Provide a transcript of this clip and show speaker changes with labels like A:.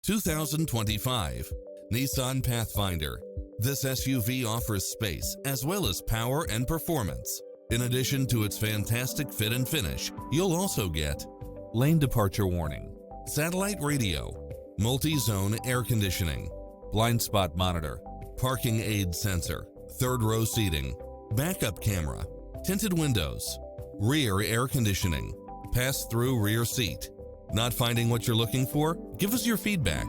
A: 2025 Nissan Pathfinder. This SUV offers space as well as power and performance. In addition to its fantastic fit and finish, you'll also get lane departure warning, satellite radio, multi-zone air conditioning, blind spot monitor, parking aid sensor, third row seating, backup camera, tinted windows, rear air conditioning, pass-through rear seat. Not finding what you're looking for? Give us your feedback.